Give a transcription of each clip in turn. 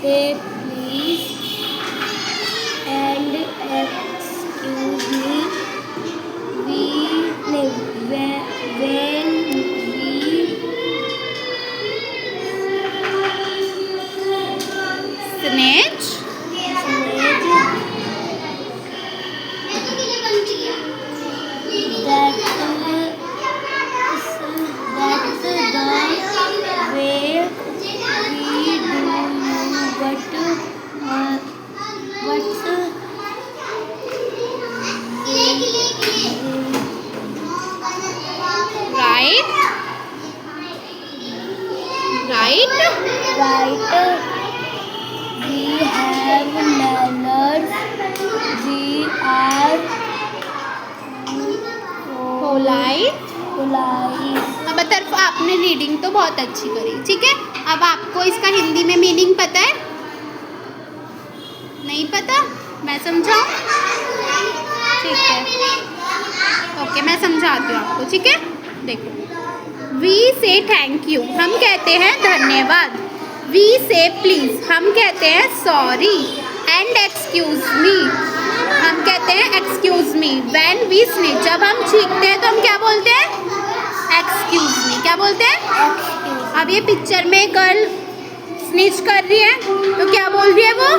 say please and excuse me. When we snitch. That's the way we do what's Right. Right. We have manners. We are Polite. polite. अब तरफ आपने reading तो बहुत अच्छी करी, ठीक है। अब आपको इसका हिंदी में मीनिंग पता है? नहीं पता? मैं समझाऊं? ठीक है, ओके, मैं समझाती हूँ आपको, ठीक है। देखो, वी से थैंक यू, हम कहते हैं धन्यवाद। वी से प्लीज, हम कहते हैं सॉरी। एंड एक्सक्यूज मी, हम कहते हैं excuse me. When we snitch, जब हम छींकते हैं तो हम क्या बोलते हैं? Excuse me. क्या बोलते हैं? अब ये पिक्चर में गर्ल स्नीच कर रही है तो क्या बोल रही है वो?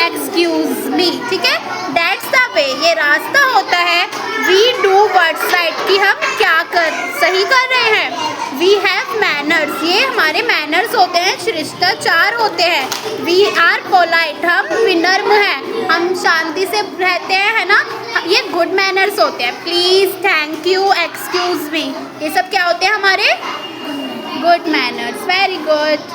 एक्सक्यूज मी, ठीक है। दैट्स द वे, ये रास्ता होता है। वी डू व्हाट्स राइट, कि हम क्या सही कर रहे हैं। वी हैव मैनर्स, ये हमारे मैनर्स होते हैं, शिष्टाचार होते हैं। वी आर पोलाइट, हम विनम्र हैं, हम शांति से रहते हैं, है ना। ये गुड मैनर्स होते हैं। Please, thank you, excuse me, ये सब क्या होते हैं? हमारे good manners. Very good.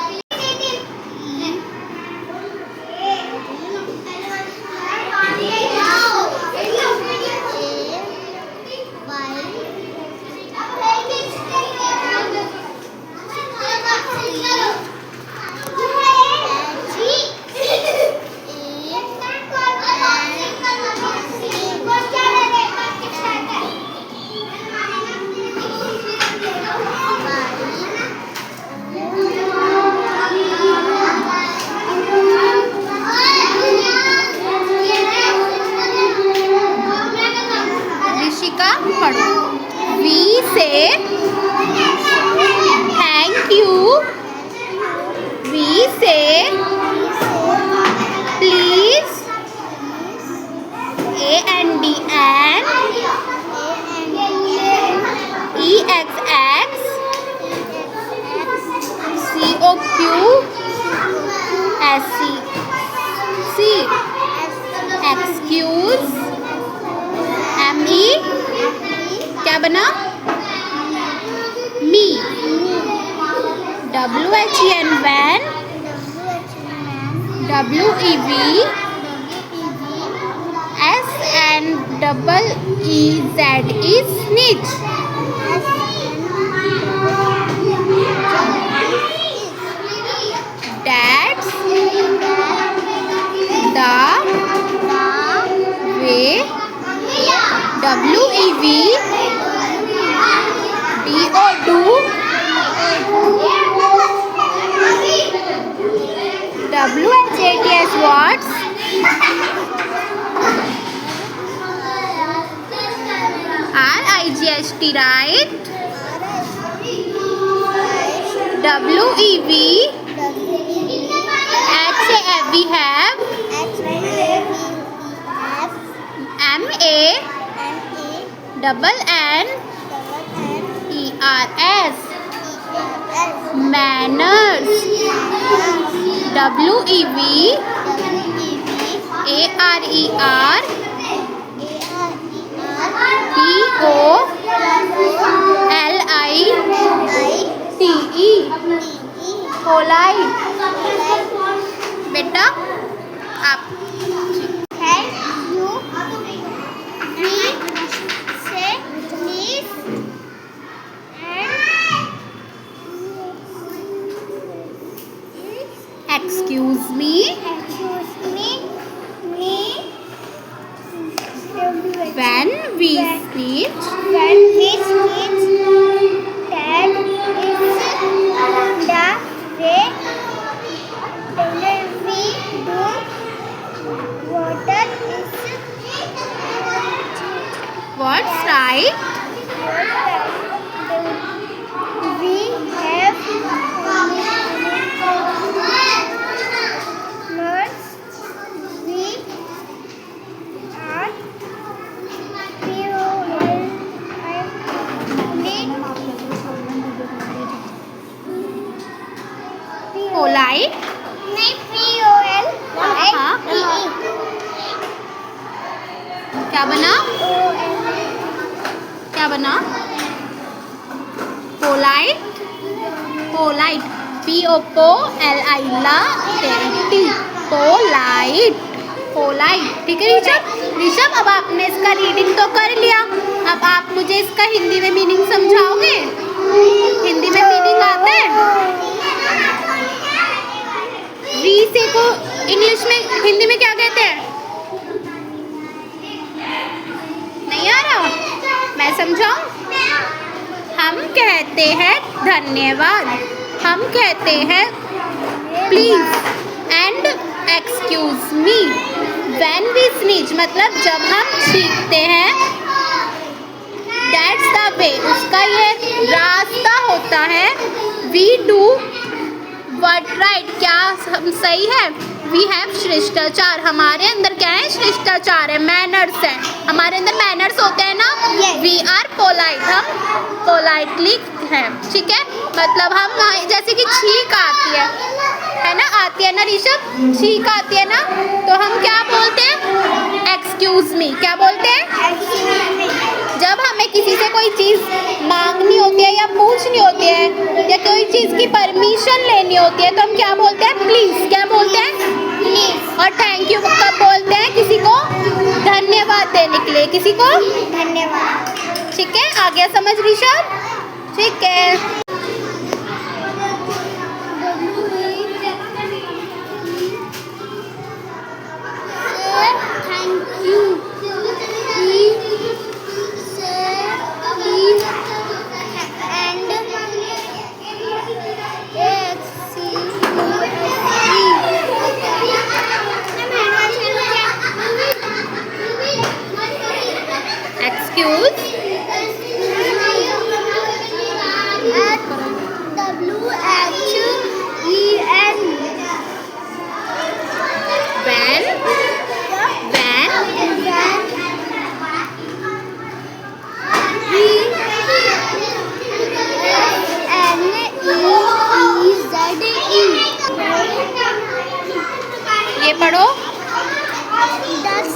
We say thank you, we say please, AND and EXX COQSC excuse, ME क्या बना? मी। WHEN when, WEV SNEEZ is snitch। That's the way, WEV DO WHATS what? RIGST, right? WEV HAV we have MA NNERS manners, WEV ARER POLITE polite। बेटा आप Thank you. We say please and excuse me excuse me. when we snitch, When we speak, that is the way polite. नहीं POL हाँ। क्या बना? क्या बना? Polite. Polite POLIT polite. Polite. ठीक है ऋषभ? ऋषभ अब आपने इसका रीडिंग तो कर लिया, अब आप मुझे इसका हिंदी में मीनिंग समझाओगे? हिंदी में मीनिंग आता है? वी से को इंग्लिश में हिंदी में क्या कहते हैं? नहीं आ रहा? मैं समझाऊं? हम कहते हैं धन्यवाद, हम कहते हैं please and excuse me when we sneeze, मतलब जब हम छींकते हैं, दैट्स द वे, उसका ये रास्ता होता है, वी डू व्हाट राइट, क्या हम सही है, वी हैव शिष्टाचार, हमारे अंदर क्या है? शिष्टाचार है, मैनर्स है, हमारे अंदर मैनर्स होते हैं ना। वी आर पोलाइट, हम पोलाइटली हैं, ठीक है? मतलब हम जैसे कि छींक आती है ना, आती है ना ऋषभ? छींक आती है ना, तो हम क्या बोलते हैं? Excuse me. क्या बोलते हैं? जब हमें किसी से कोई चीज़ मांगनी होती है या पूछनी होती है या कोई चीज़ की परमिशन लेनी होती है तो हम क्या बोलते हैं? प्लीज़। क्या बोलते हैं? प्लीज़। और थैंक यू कब बोलते हैं? किसी को धन्यवाद देने के लिए, किसी को धन्यवाद। ठीक है, आ गया समझ ऋषभ? ठीक है। Thank you. We say please and excuse WHEN. when ये पढ़ो। Does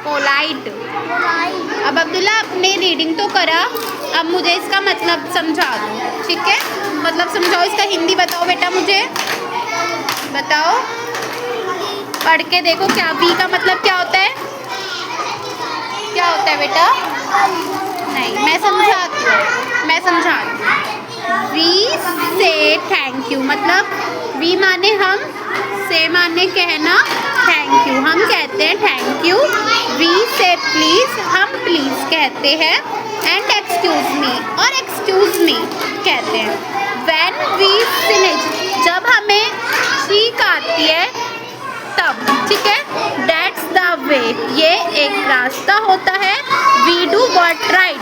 polite. अब अब्दुल्ला आपने रीडिंग तो करा, अब मुझे इसका मतलब समझा दो, ठीक है? मतलब समझाओ, इसका हिंदी बताओ बेटा, मुझे बताओ, पढ़ के देखो क्या वी का मतलब क्या होता है? क्या होता है बेटा? नहीं, मैं समझाती हूँ। वी से थैंक यू, मतलब वी माने हम, से माने कहना, थैंक यू हम कहते हैं थैंक यू। वी से प्लीज़, हम प्लीज़ कहते हैं, एंड एक्सक्यूज मी, और एक्सक्यूज मी कहते हैं। व्हेन वी फिनिश, जब हमें छींक आती है तब, ठीक है? दैट्स द वे, ये एक रास्ता होता है। वी डू व्हाट राइट,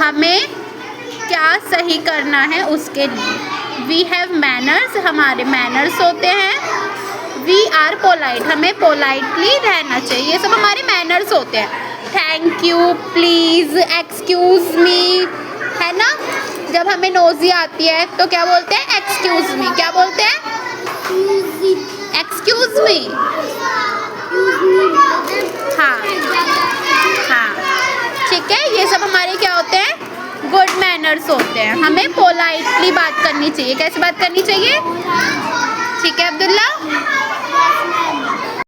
हमें क्या सही करना है उसके लिए। वी हैव मैनर्स, हमारे मैनर्स होते हैं। वी आर पोलाइट, हमें पोलाइटली रहना चाहिए, ये सब हमारे मैनर्स होते हैं। Thank you, please, excuse me, है ना? जब हमें नोज़ी आती है तो क्या बोलते हैं? Excuse me. क्या बोलते हैं? Excuse me. हाँ हाँ, ठीक है, ये सब हमारे क्या होते हैं? गुड मैनर्स होते हैं। हमें पोलाइटली बात करनी चाहिए। कैसे बात करनी चाहिए? ठीक है अब्दुल्ला?